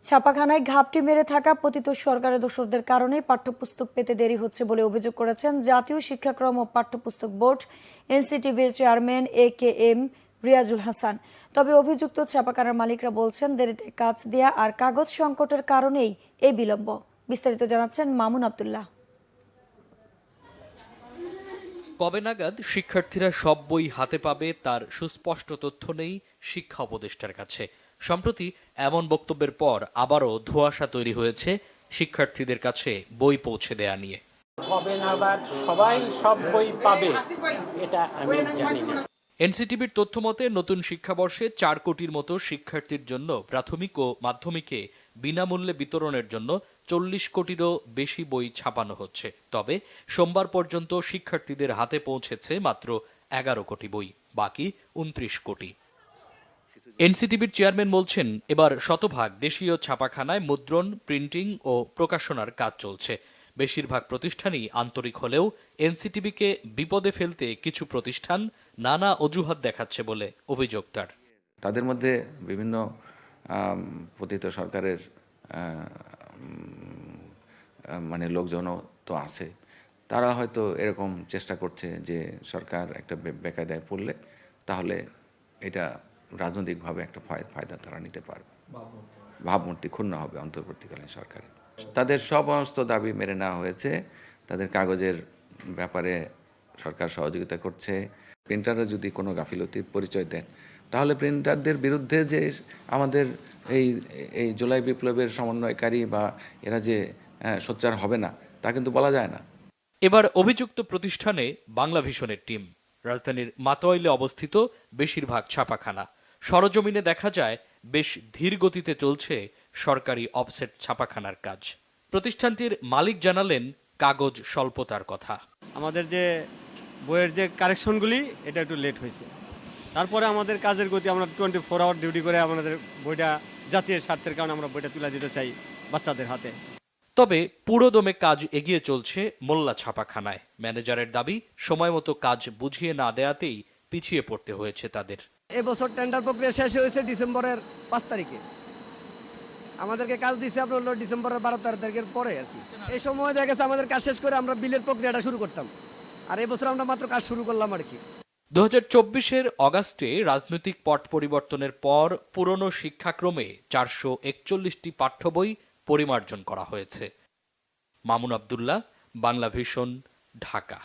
ছাপাখানায় ঘাপটি মেরে থাকা পতিত সরকারের দোসরদের কারণে পাঠ্যপুস্তক পেতে দেরি হচ্ছে বলে অভিযোগ করেছেন জাতীয় শিক্ষাক্রম ও পাঠ্যপুস্তক বোর্ড এনসিটিবির চেয়ারম্যান AKM রিয়াজুল হাসান। তবে অভিযুক্ত ছাপাখানার মালিকরা বলছেন দেরিতে কাজ দেয়া আর কাগজ সংকটের কারণেই এই বিলম্ব। বিস্তারিত জানাচ্ছেন মামুন আব্দুল্লাহ। কবে নাগাদ শিক্ষার্থীরা সব বই হাতে পাবে তার সুস্পষ্ট তথ্য নেই শিক্ষা উপদেষ্টার কাছে। সম্প্রতি এমন বক্তব্যের পর আবারও ধোঁয়াশা তৈরি হয়েছে শিক্ষার্থীদের কাছে বই পৌঁছে দেয়া নিয়ে। কবে নাগাদ সবাই সব বই পাবে এটা আমি জানি না। এনসিটিবির তথ্য মতে নতুন শিক্ষাবর্ষে 4 কোটির মতো শিক্ষার্থীর জন্য প্রাথমিক ও মাধ্যমিকে বিনামূল্যে বিতরণের জন্য 40 কোটিরও বেশি বই ছাপানো হচ্ছে। তবে সোমবার পর্যন্ত শিক্ষার্থীদের হাতে পৌঁছেছে মাত্র 11 কোটি বই, বাকি 29 কোটি। এনসিটিবির চেয়ারম্যান বলছেন এবার শতভাগ দেশীয় ছাপাখানায় মুদ্রণ, প্রিন্টিং ও প্রকাশনার কাজ চলছে। বেশিরভাগ প্রতিষ্ঠানই আন্তরিক হলেও এনসিটিবিকে বিপদে ফেলতে কিছু প্রতিষ্ঠান নানা অজুহাত দেখাচ্ছে বলে অভিযোগ তার। তাদের মধ্যে বিভিন্ন পতিত সরকারের মানে লোকজনও তো আছে। তারা হয়তো এরকম চেষ্টা করছে যে সরকার একটা বেকায়দায় পড়লে তাহলে এটা রাজনৈতিকভাবে একটা ফায়দা তারা নিতে পারবে, ভাবমূর্তি ক্ষুণ্ণ হবে অন্তর্বর্তীকালীন সরকারের। তাদের সমস্ত দাবি মেনে নেওয়া হয়েছে। তাদের কাগজের ব্যাপারে সরকার সহযোগিতা করছে। প্রিন্টাররা যদি কোনো গাফিলতির পরিচয় দেন তাহলে প্রিন্টারদের বিরুদ্ধে যে আমাদের এই জুলাই বিপ্লবের সমন্বয়কারী বা এরা যে সোচ্চার হবে না তা কিন্তু বলা যায় না। এবার অভিযুক্ত প্রতিষ্ঠানে বাংলা ভিশনের টিম। রাজধানীর মাতোয়াইলে অবস্থিত বেশিরভাগ ছাপাখানা। সরজমিনে দেখা যায় বেশ ধীর গতিতে চলছে সরকারি অফসেট ছাপাখানার কাজ। প্রতিষ্ঠানটির মালিক জানালেন কাগজ স্বল্পতার কথা। আমাদের যে বইয়ের যে কারেকশনগুলি এটা একটু লেট হয়েছে। তারপরে আমাদের কাজের গতি, আমরা 24 আওয়ার ডিউটি করে আমাদের বইটা জাতীয় স্বার্থের কারণে আমরা বইটা তুলে দিতে চাই বাচ্চাদের হাতে। তবে পুরোদমে কাজ এগিয়ে চলছে মোল্লা ছাপাখানায়। ম্যানেজারের দাবি সময় মতো কাজ বুঝিয়ে না দেয়াতেই পিছিয়ে পড়তে হয়েছে তাদের। এবছর টেন্ডার প্রক্রিয়া শেষ হয়েছে ডিসেম্বরের 5 তারিখে। আমাদেরকে কাজ দিচ্ছে আপনার হলো ডিসেম্বরের 12 তারিখের পরে আর কি। এই সময় দেখা গেছে আমাদের কাজ শেষ করে আমরা বিলের প্রক্রিয়াটা শুরু করতাম, আর এবছর আমরা মাত্র কাজ শুরু করলাম আর কি। 2024-এর অগাস্টে রাজনৈতিক পট পরিবর্তনের পর পুরনো শিক্ষাক্রমে 441টি পাঠ্য বই পরিমার্জন করা হয়েছে। মামুন আব্দুল্লাহ, বাংলা ভিশন, ঢাকা।